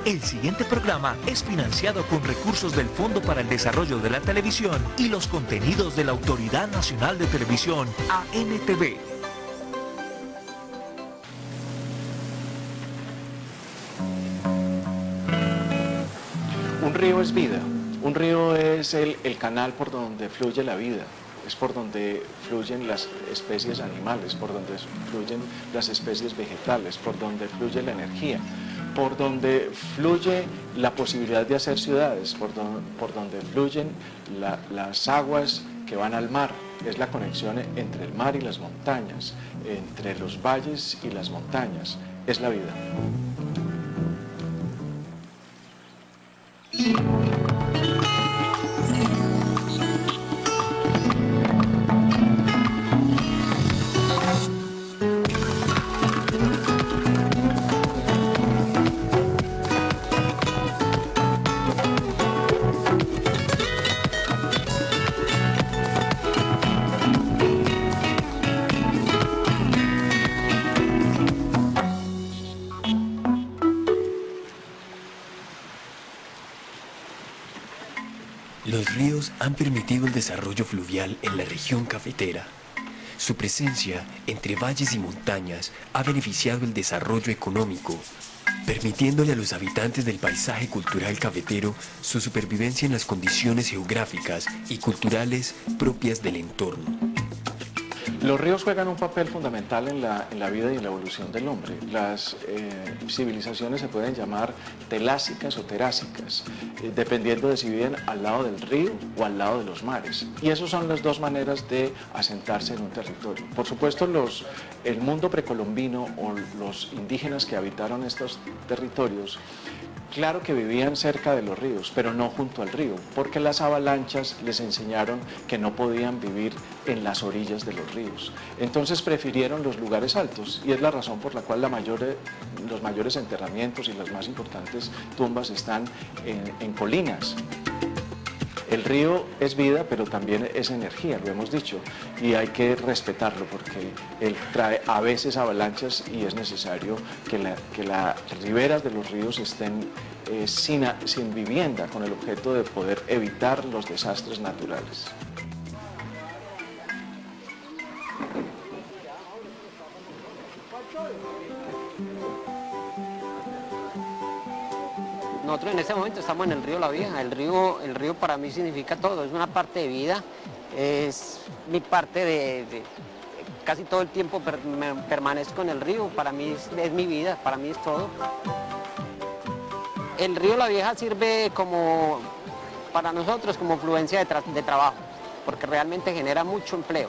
El siguiente programa es financiado con recursos del Fondo para el Desarrollo de la Televisión y los contenidos de la Autoridad Nacional de Televisión, ANTV. Un río es vida, un río es el canal por donde fluye la vida, es por donde fluyen las especies animales, por donde fluyen las especies vegetales, por donde fluye la energía, por donde fluye la posibilidad de hacer ciudades, por donde fluyen las aguas que van al mar. Es la conexión entre el mar y las montañas, entre los valles y las montañas, es la vida. Los ríos han permitido el desarrollo fluvial en la región cafetera. Su presencia entre valles y montañas ha beneficiado el desarrollo económico, permitiéndole a los habitantes del paisaje cultural cafetero su supervivencia en las condiciones geográficas y culturales propias del entorno. Los ríos juegan un papel fundamental en la vida y en la evolución del hombre. Las civilizaciones se pueden llamar telásicas o terásicas, dependiendo de si viven al lado del río o al lado de los mares. Y esas son las dos maneras de asentarse en un territorio. Por supuesto, el mundo precolombino o los indígenas que habitaron estos territorios, claro que vivían cerca de los ríos, pero no junto al río, porque las avalanchas les enseñaron que no podían vivir en las orillas de los ríos. Entonces prefirieron los lugares altos y es la razón por la cual los mayores enterramientos y las más importantes tumbas están en colinas. El río es vida, pero también es energía, lo hemos dicho, y hay que respetarlo porque él trae a veces avalanchas y es necesario que las riberas de los ríos estén sin vivienda, con el objeto de poder evitar los desastres naturales. Nosotros en este momento estamos en el río La Vieja. El río para mí significa todo, es una parte de vida, es mi parte casi todo el tiempo permanezco en el río, para mí es mi vida, para mí es todo. El río La Vieja sirve para nosotros como fluencia de trabajo, porque realmente genera mucho empleo.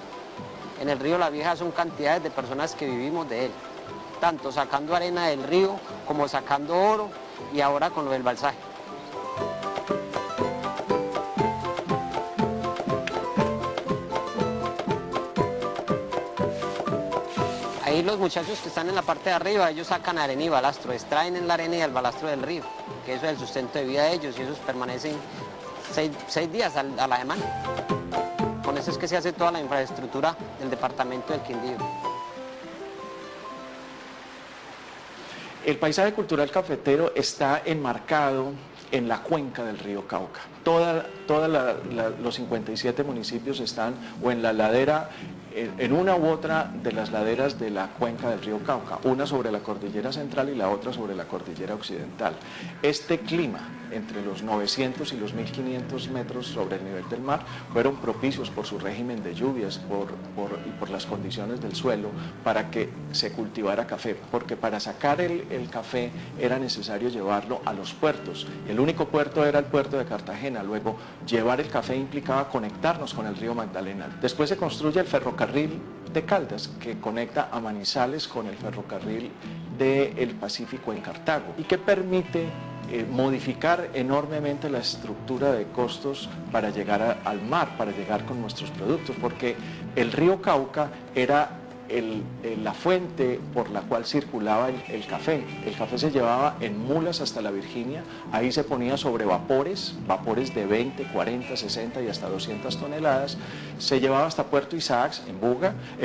En el río La Vieja son cantidades de personas que vivimos de él, tanto sacando arena del río como sacando oro, y ahora con lo del balsaje. Ahí los muchachos que están en la parte de arriba, ellos sacan arena y balastro, extraen en la arena y el balastro del río, que eso es el sustento de vida de ellos, y esos permanecen 6 días a la semana. Con eso es que se hace toda la infraestructura del departamento del Quindío. El paisaje cultural cafetero está enmarcado en la cuenca del río Cauca. Los 57 municipios están o en la ladera, en una u otra de las laderas de la cuenca del río Cauca, una sobre la cordillera central y la otra sobre la cordillera occidental. Este clima, entre los 900 y los 1500 metros sobre el nivel del mar, fueron propicios por su régimen de lluvias y por las condiciones del suelo para que se cultivara café, porque para sacar el café era necesario llevarlo a los puertos. El único puerto era el puerto de Cartagena, luego llevar el café implicaba conectarnos con el río Magdalena. Después se construye el ferrocarril de Caldas, que conecta a Manizales con el ferrocarril del Pacífico en Cartago y que permite modificar enormemente la estructura de costos para llegar al mar, para llegar con nuestros productos, porque el río Cauca era la fuente por la cual circulaba el café. El café se llevaba en mulas hasta la Virginia, ahí se ponía sobre vapores de 20, 40, 60 y hasta 200 toneladas, se llevaba hasta Puerto Isaacs, en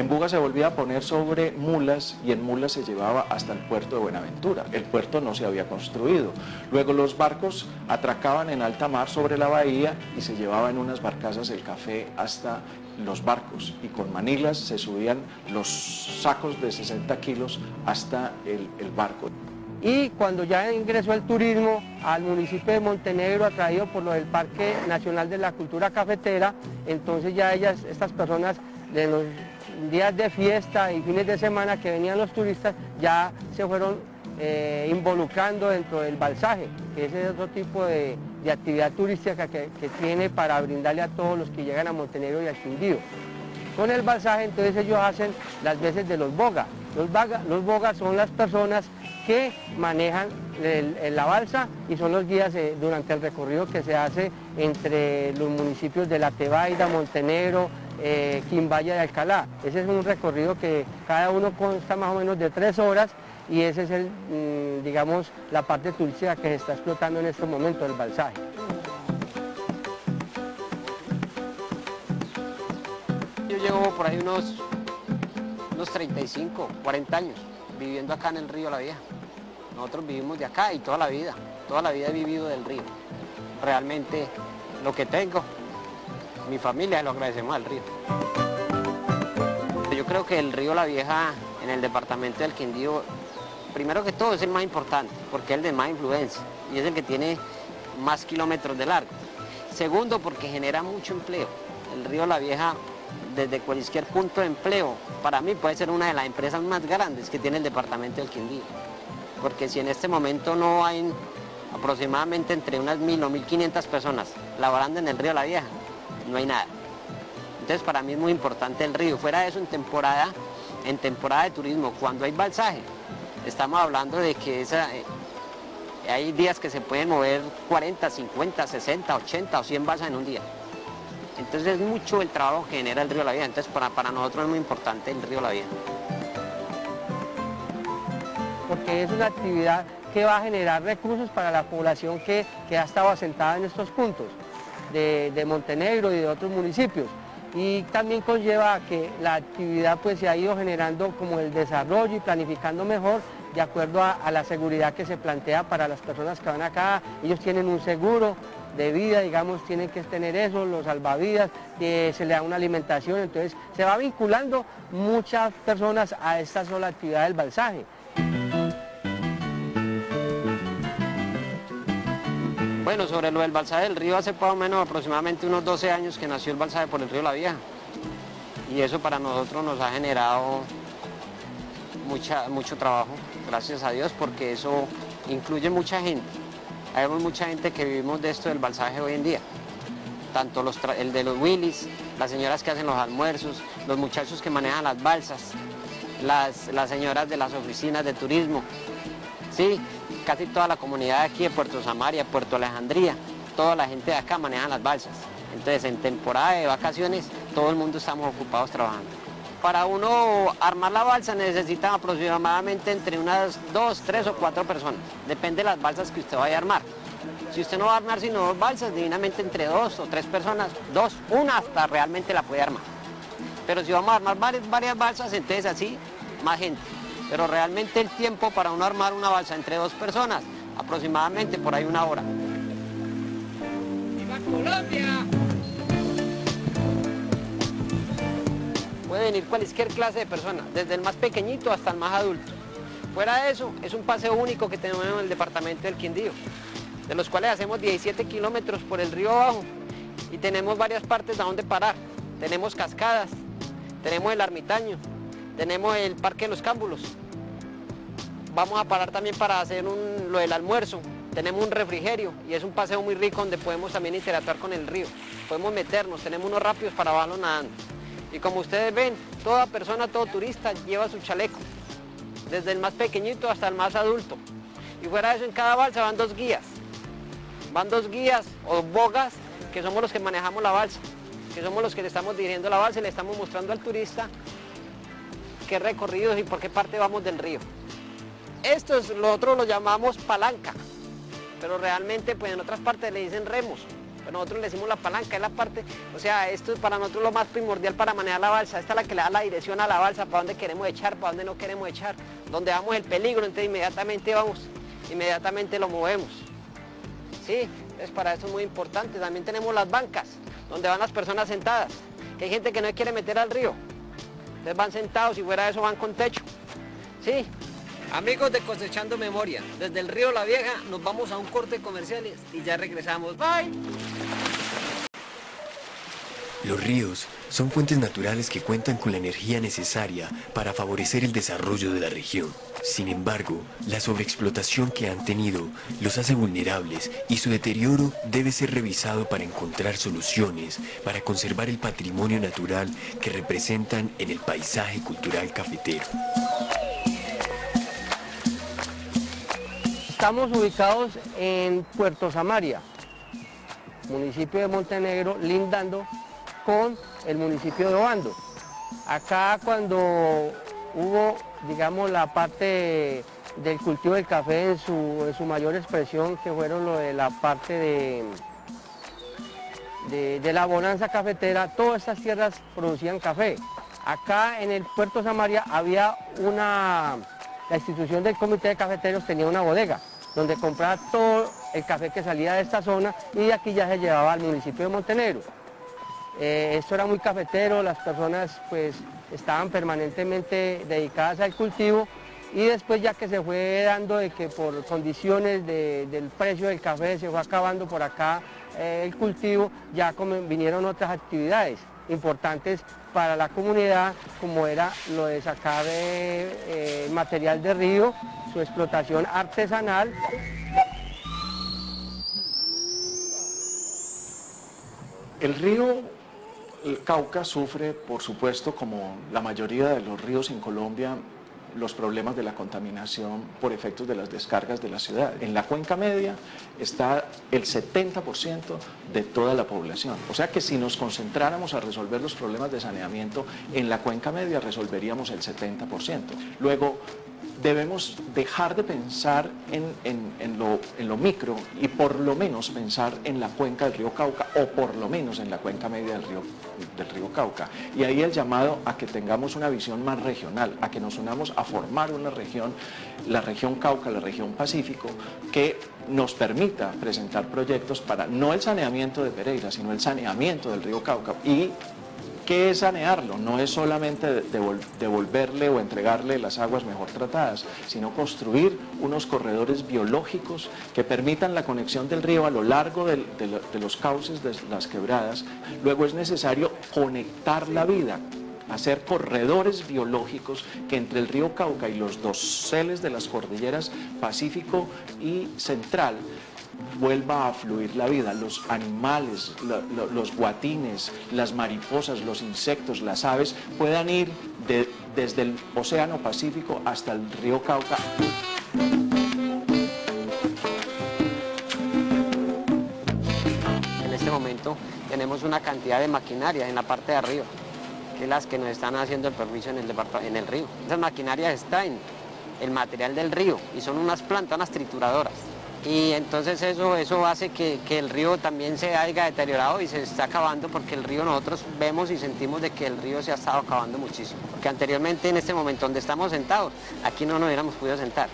Buga se volvía a poner sobre mulas y en mulas se llevaba hasta el puerto de Buenaventura. El puerto no se había construido. Luego los barcos atracaban en alta mar sobre la bahía y se llevaba en unas barcazas el café hasta los barcos, y con manilas se subían los sacos de 60 kilos hasta el barco. Y cuando ya ingresó el turismo al municipio de Montenegro, atraído por lo del Parque Nacional de la Cultura Cafetera, entonces ya estas personas de los días de fiesta y fines de semana que venían los turistas, ya se fueron involucrando dentro del balsaje, que ese es otro tipo de actividad turística que tiene para brindarle a todos los que llegan a Montenegro y al Quindío. Con el balsaje entonces ellos hacen las veces de los bogas. Los bogas son las personas que manejan la balsa y son los guías durante el recorrido que se hace entre los municipios de La Tebaida, Montenegro, Quimbaya y Alcalá. Ese es un recorrido que cada uno consta más o menos de 3 horas y ese es digamos, la parte turística que se está explotando en este momento, el balsaje. Yo llevo por ahí unos 35, 40 años viviendo acá en el río La Vieja. Nosotros vivimos de acá y toda la vida he vivido del río. Realmente lo que tengo, mi familia, lo agradecemos al río. Yo creo que el río La Vieja en el departamento del Quindío, primero que todo es el más importante, porque es el de más influencia y es el que tiene más kilómetros de largo. Segundo, porque genera mucho empleo. El río La Vieja, desde cualquier punto de empleo, para mí puede ser una de las empresas más grandes que tiene el departamento del Quindío. Porque si en este momento no hay aproximadamente entre unas 1000 o 1500 personas laborando en el río La Vieja, no hay nada. Entonces para mí es muy importante el río. Fuera de eso, en temporada de turismo, cuando hay balsaje, estamos hablando de que hay días que se pueden mover 40, 50, 60, 80 o 100 balsas en un día. Entonces es mucho el trabajo que genera el río La Vieja. Entonces para nosotros es muy importante el río La Vieja. Porque es una actividad que va a generar recursos para la población que ha estado asentada en estos puntos de Montenegro y de otros municipios. Y también conlleva que la actividad pues se ha ido generando como el desarrollo y planificando mejor de acuerdo a la seguridad que se plantea para las personas que van acá. Ellos tienen un seguro de vida, digamos, tienen que tener eso, los salvavidas, se le da una alimentación, entonces se va vinculando muchas personas a esta sola actividad del balsaje. Bueno, sobre lo del balsaje del río, hace más o menos aproximadamente unos 12 años que nació el balsaje por el río La Vieja. Y eso para nosotros nos ha generado mucho trabajo, gracias a Dios, porque eso incluye mucha gente. Hay mucha gente que vivimos de esto del balsaje hoy en día. Tanto el de los Willys, las señoras que hacen los almuerzos, los muchachos que manejan las balsas, las señoras de las oficinas de turismo. Sí, casi toda la comunidad de aquí de Puerto Samaria, Puerto Alejandría, toda la gente de acá maneja las balsas. Entonces en temporada de vacaciones todo el mundo estamos ocupados trabajando. Para uno armar la balsa necesita aproximadamente entre unas 2, 3 o 4 personas. Depende de las balsas que usted vaya a armar. Si usted no va a armar sino 2 balsas, divinamente entre 2 o 3 personas, 2, una hasta realmente la puede armar. Pero si vamos a armar varias balsas, entonces así, más gente. Pero realmente el tiempo para uno armar una balsa entre 2 personas, aproximadamente por ahí 1 hora. ¡Viva Colombia! Puede venir cualquier clase de personas, desde el más pequeñito hasta el más adulto. Fuera de eso, es un paseo único que tenemos en el departamento del Quindío, de los cuales hacemos 17 kilómetros por el río abajo y tenemos varias partes a donde parar. Tenemos cascadas, tenemos el ermitaño, tenemos el Parque de los Cámbulos. Vamos a parar también para hacer lo del almuerzo. Tenemos un refrigerio y es un paseo muy rico donde podemos también interactuar con el río. Podemos meternos, tenemos unos rápidos para bajarnos nadando. Y como ustedes ven, toda persona, todo turista lleva su chaleco, desde el más pequeñito hasta el más adulto. Y fuera de eso, en cada balsa van 2 guías. Van 2 guías o bogas, que somos los que manejamos la balsa, que somos los que le estamos dirigiendo la balsa y le estamos mostrando al turista qué recorridos y por qué parte vamos del río. Nosotros lo llamamos palanca, pero realmente pues en otras partes le dicen remos. Pero nosotros le decimos la palanca, es la parte, o sea, esto es para nosotros lo más primordial para manejar la balsa. Esta es la que le da la dirección a la balsa, para dónde queremos echar, para dónde no queremos echar, donde vamos el peligro, entonces inmediatamente lo movemos. Sí, es para eso es muy importante. También tenemos las bancas, donde van las personas sentadas, que hay gente que no quiere meter al río. Entonces van sentados y fuera de eso van con techo. Sí. Amigos de Cosechando Memoria, desde el río La Vieja nos vamos a un corte comercial y ya regresamos. Bye. Los ríos son fuentes naturales que cuentan con la energía necesaria para favorecer el desarrollo de la región. Sin embargo, la sobreexplotación que han tenido los hace vulnerables y su deterioro debe ser revisado para encontrar soluciones para conservar el patrimonio natural que representan en el paisaje cultural cafetero. Estamos ubicados en Puerto Samaria, municipio de Montenegro, lindando con el municipio de Obando. Acá cuando hubo, digamos, la parte del cultivo del café en su mayor expresión, que fueron lo de la parte de la bonanza cafetera, todas estas tierras producían café. Acá en el Puerto Samaria había la institución del Comité de Cafeteros tenía una bodega, donde compraba todo el café que salía de esta zona y de aquí ya se llevaba al municipio de Montenegro. Esto era muy cafetero, las personas pues estaban permanentemente dedicadas al cultivo y después ya que se fue dando de que por condiciones del precio del café se fue acabando por acá el cultivo, ya vinieron otras actividades importantes para la comunidad, como era lo de sacar material de río, su explotación artesanal. El río Cauca sufre, por supuesto, como la mayoría de los ríos en Colombia, los problemas de la contaminación por efectos de las descargas de la ciudad. En la cuenca media está el 70% de toda la población. O sea que si nos concentráramos a resolver los problemas de saneamiento en la cuenca media, resolveríamos el 70%. Luego, debemos dejar de pensar en lo micro y por lo menos pensar en la cuenca del río Cauca o por lo menos en la cuenca media del río Cauca. Y ahí el llamado a que tengamos una visión más regional, a que nos unamos a formar una región, la región Cauca, la región Pacífico, que nos permita presentar proyectos para no el saneamiento de Pereira, sino el saneamiento del río Cauca. Y ¿qué es sanearlo? No es solamente devolverle o entregarle las aguas mejor tratadas, sino construir unos corredores biológicos que permitan la conexión del río a lo largo de los cauces de las quebradas. Luego es necesario conectar la vida, hacer corredores biológicos que entre el río Cauca y los doseles de las cordilleras Pacífico y Central vuelva a fluir la vida, los animales, los guatines, las mariposas, los insectos, las aves puedan ir desde el Océano Pacífico hasta el río Cauca. En este momento tenemos una cantidad de maquinaria en la parte de arriba, que es las que nos están haciendo el permiso en el río. Esas maquinarias extraen el material del río y son unas plantas, unas trituradoras. Y entonces eso hace que el río también se haya deteriorado y se está acabando, porque el río nosotros vemos y sentimos de que el río se ha estado acabando muchísimo. Porque anteriormente en este momento donde estamos sentados, aquí no nos hubiéramos podido sentar.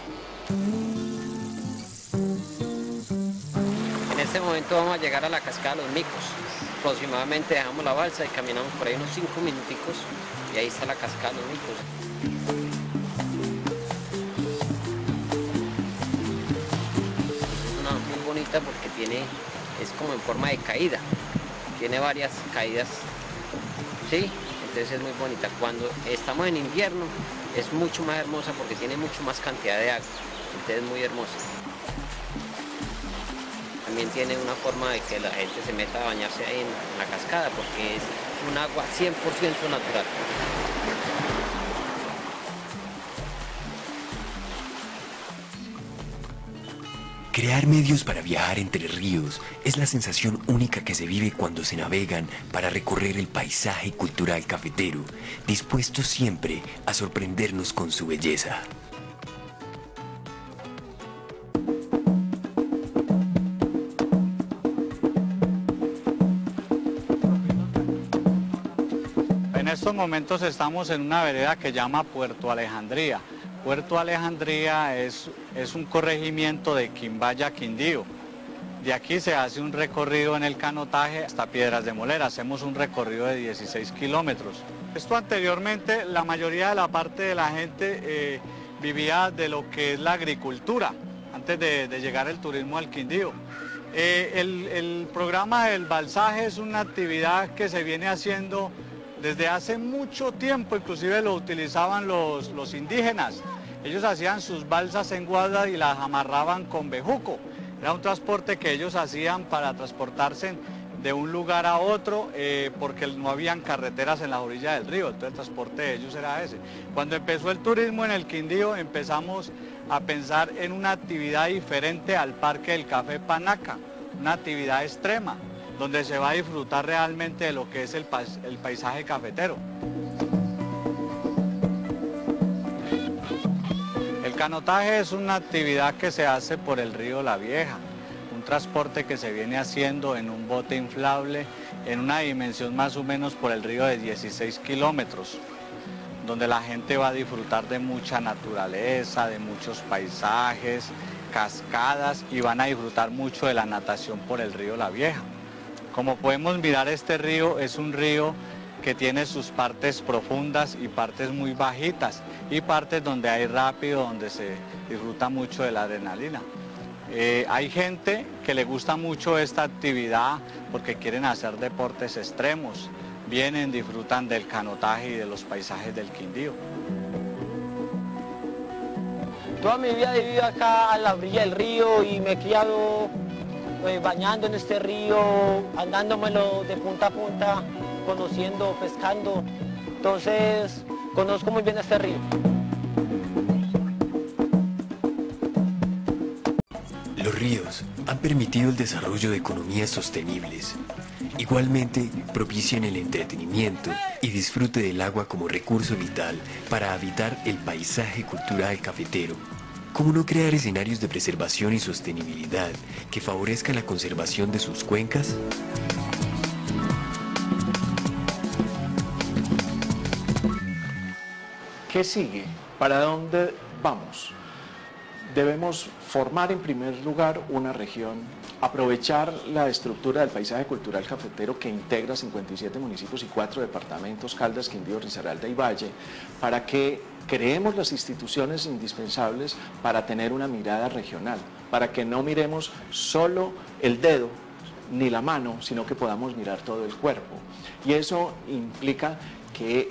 En este momento vamos a llegar a la cascada de los Micos. Aproximadamente dejamos la balsa y caminamos por ahí unos 5 minuticos y ahí está la cascada de los Micos. Porque es como en forma de caída, tiene varias caídas, ¿sí? Entonces es muy bonita. Cuando estamos en invierno es mucho más hermosa porque tiene mucho más cantidad de agua, entonces es muy hermosa. También tiene una forma de que la gente se meta a bañarse ahí en la cascada porque es un agua 100% natural. Crear medios para viajar entre ríos es la sensación única que se vive cuando se navegan para recorrer el paisaje cultural cafetero, dispuestos siempre a sorprendernos con su belleza. En estos momentos estamos en una vereda que llama Puerto Alejandría. Puerto Alejandría es un corregimiento de Quimbaya, Quindío. De aquí se hace un recorrido en el canotaje hasta Piedras de Molera. Hacemos un recorrido de 16 kilómetros. Esto anteriormente, la mayoría de la parte de la gente vivía de lo que es la agricultura, antes de llegar el turismo al Quindío. El programa del balsaje es una actividad que se viene haciendo desde hace mucho tiempo, inclusive lo utilizaban los indígenas. Ellos hacían sus balsas en guarda y las amarraban con bejuco. Era un transporte que ellos hacían para transportarse de un lugar a otro porque no habían carreteras en la orilla del río, entonces el transporte de ellos era ese. Cuando empezó el turismo en el Quindío empezamos a pensar en una actividad diferente al Parque del Café Panaca, una actividad extrema, donde se va a disfrutar realmente de lo que es el paisaje cafetero. El canotaje es una actividad que se hace por el río La Vieja, un transporte que se viene haciendo en un bote inflable en una dimensión más o menos por el río de 16 kilómetros, donde la gente va a disfrutar de mucha naturaleza, de muchos paisajes, cascadas y van a disfrutar mucho de la natación por el río La Vieja. Como podemos mirar, este río es un río que tiene sus partes profundas y partes muy bajitas y partes donde hay rápido, donde se disfruta mucho de la adrenalina. Hay gente que le gusta mucho esta actividad porque quieren hacer deportes extremos, vienen, disfrutan del canotaje y de los paisajes del Quindío. Toda mi vida he vivido acá a la orilla del río y me he criado bañando en este río, andándomelo de punta a punta, conociendo, pescando. Entonces, conozco muy bien este río. Los ríos han permitido el desarrollo de economías sostenibles. Igualmente, propician el entretenimiento y disfrute del agua como recurso vital para habitar el paisaje cultural cafetero. ¿Cómo no crear escenarios de preservación y sostenibilidad que favorezcan la conservación de sus cuencas? ¿Qué sigue? ¿Para dónde vamos? Debemos formar en primer lugar una región, aprovechar la estructura del paisaje cultural cafetero que integra 57 municipios y 4 departamentos, Caldas, Quindío, Risaralda y Valle, para que creemos las instituciones indispensables para tener una mirada regional, para que no miremos solo el dedo ni la mano, sino que podamos mirar todo el cuerpo. Y eso implica que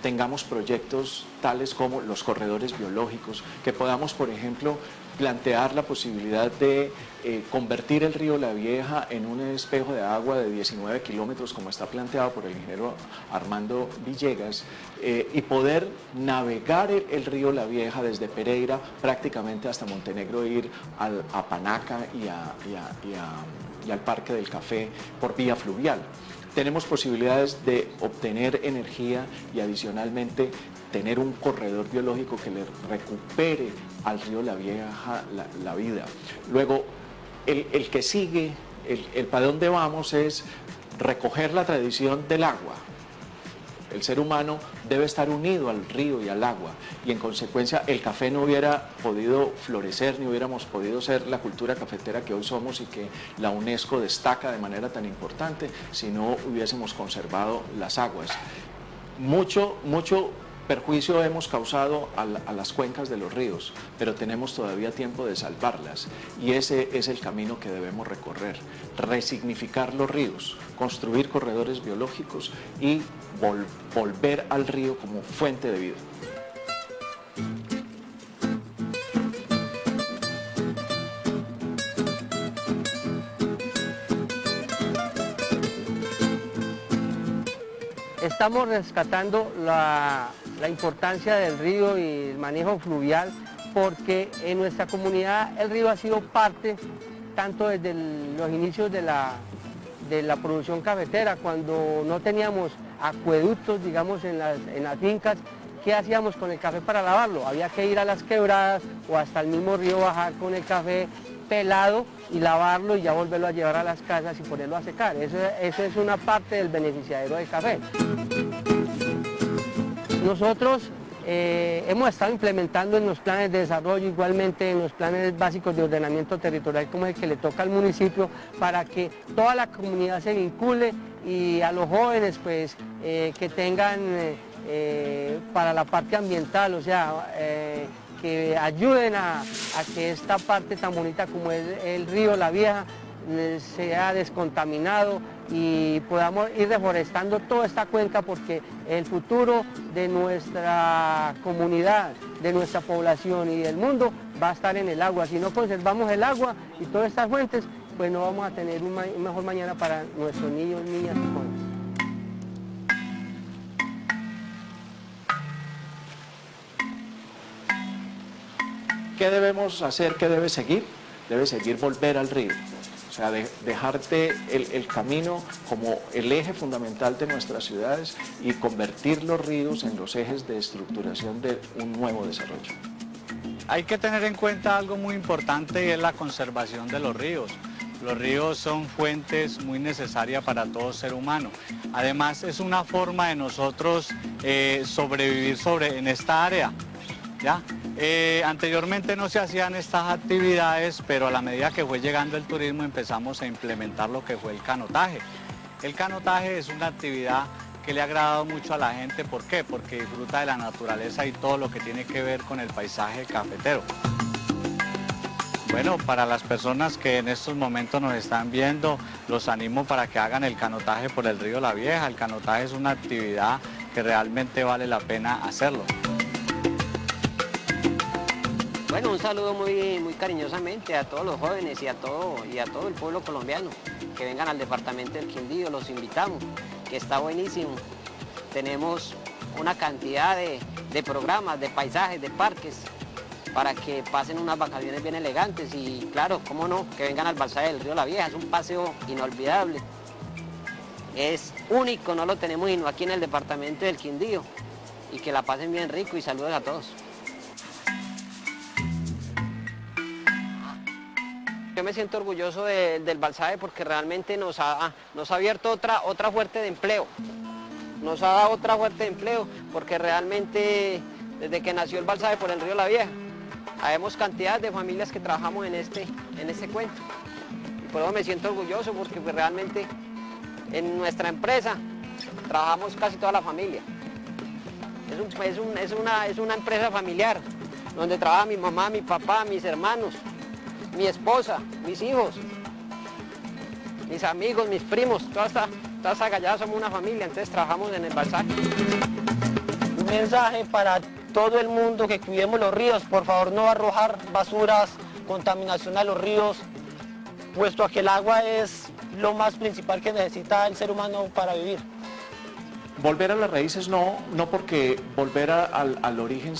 tengamos proyectos tales como los corredores biológicos, que podamos, por ejemplo, plantear la posibilidad de convertir el río La Vieja en un espejo de agua de 19 kilómetros, como está planteado por el ingeniero Armando Villegas, y poder navegar el río La Vieja desde Pereira prácticamente hasta Montenegro, ir a Panaca y al Parque del Café por vía fluvial. Tenemos posibilidades de obtener energía y adicionalmente tener un corredor biológico que le recupere al río La Vieja la vida. Luego, el que sigue, el para dónde vamos es recoger la tradición del agua. El ser humano debe estar unido al río y al agua y en consecuencia el café no hubiera podido florecer ni hubiéramos podido ser la cultura cafetera que hoy somos y que la UNESCO destaca de manera tan importante si no hubiésemos conservado las aguas. Mucho perjuicio hemos causado a las cuencas de los ríos, pero tenemos todavía tiempo de salvarlas y ese es el camino que debemos recorrer, resignificar los ríos, construir corredores biológicos y volver al río como fuente de vida. Estamos rescatando la importancia del río y el manejo fluvial porque en nuestra comunidad el río ha sido parte, tanto desde los inicios de la producción cafetera, cuando no teníamos acueductos, digamos, en las fincas. ¿Qué hacíamos con el café para lavarlo? Había que ir a las quebradas o hasta el mismo río, bajar con el café pelado y lavarlo y ya volverlo a llevar a las casas y ponerlo a secar. Eso es una parte del beneficiadero del café. Nosotros hemos estado implementando en los planes de desarrollo, igualmente en los planes básicos de ordenamiento territorial, como el que le toca al municipio, para que toda la comunidad se vincule y a los jóvenes pues que tengan para la parte ambiental, o sea, que ayuden a que esta parte tan bonita como es el río La Vieja sea descontaminado y podamos ir reforestando toda esta cuenca, porque el futuro de nuestra comunidad, de nuestra población y del mundo va a estar en el agua. Si no conservamos el agua y todas estas fuentes, pues no vamos a tener un mejor mañana para nuestros niños, niñas y jóvenes. ¿Qué debemos hacer? ¿Qué debe seguir? Debe seguir volver al río. O sea, dejarte el camino como el eje fundamental de nuestras ciudades y convertir los ríos en los ejes de estructuración de un nuevo desarrollo. Hay que tener en cuenta algo muy importante y es la conservación de los ríos. Los ríos son fuentes muy necesarias para todo ser humano. Además, es una forma de nosotros sobrevivir en esta área, ¿ya? Anteriormente no se hacían estas actividades, pero a la medida que fue llegando el turismo empezamos a implementar lo que fue el canotaje. El canotaje es una actividad que le ha agradado mucho a la gente. ¿Por qué? Porque disfruta de la naturaleza y todo lo que tiene que ver con el paisaje cafetero. Bueno, para las personas que en estos momentos nos están viendo, los animo para que hagan el canotaje por el río La Vieja. El canotaje es una actividad que realmente vale la pena hacerlo. Bueno, un saludo muy cariñosamente a todos los jóvenes y a todo el pueblo colombiano que vengan al departamento del Quindío, los invitamos, que está buenísimo. Tenemos una cantidad de programas, de paisajes, de parques, para que pasen unas vacaciones bien elegantes y claro, cómo no, que vengan al balsado del río La Vieja, es un paseo inolvidable. Es único, no lo tenemos sino aquí en el departamento del Quindío, y que la pasen bien rico y saludos a todos. Yo me siento orgulloso del Balsabe porque realmente nos ha abierto otra fuente de empleo. Nos ha dado otra fuente de empleo porque realmente desde que nació el Balsabe por el río La Vieja, habemos cantidad de familias que trabajamos en este cuento. Y por eso me siento orgulloso porque pues, realmente en nuestra empresa trabajamos casi toda la familia. Es una empresa familiar donde trabaja mi mamá, mi papá, mis hermanos, mi esposa, mis hijos, mis amigos, mis primos, toda esta gallada somos una familia, entonces trabajamos en el Balsabe. Un mensaje para todo el mundo, que cuidemos los ríos, por favor no arrojar basuras, contaminación a los ríos, puesto a que el agua es lo más principal que necesita el ser humano para vivir. Volver a las raíces no porque volver al origen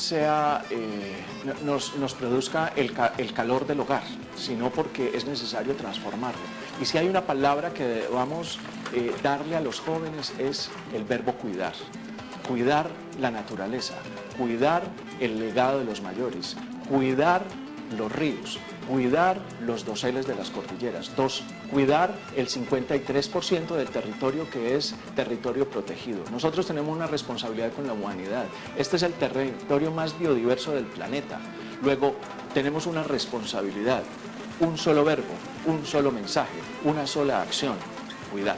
nos produzca el calor del hogar, sino porque es necesario transformarlo. Y si hay una palabra que debamos darle a los jóvenes es el verbo cuidar. Cuidar la naturaleza, cuidar el legado de los mayores, cuidar los ríos, cuidar los doseles de las cordilleras. Cuidar el 53% del territorio que es territorio protegido. Nosotros tenemos una responsabilidad con la humanidad. Este es el territorio más biodiverso del planeta. Luego, tenemos una responsabilidad, un solo verbo, un solo mensaje, una sola acción, cuidar.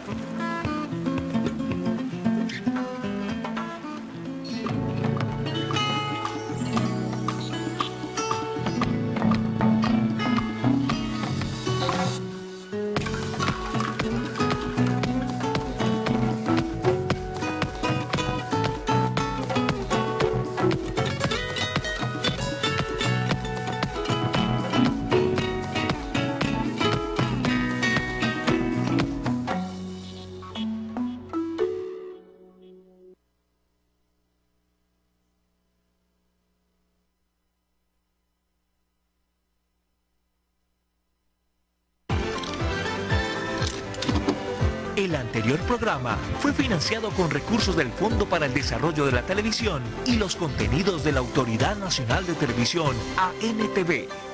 El anterior programa fue financiado con recursos del Fondo para el Desarrollo de la Televisión y los contenidos de la Autoridad Nacional de Televisión, ANTV.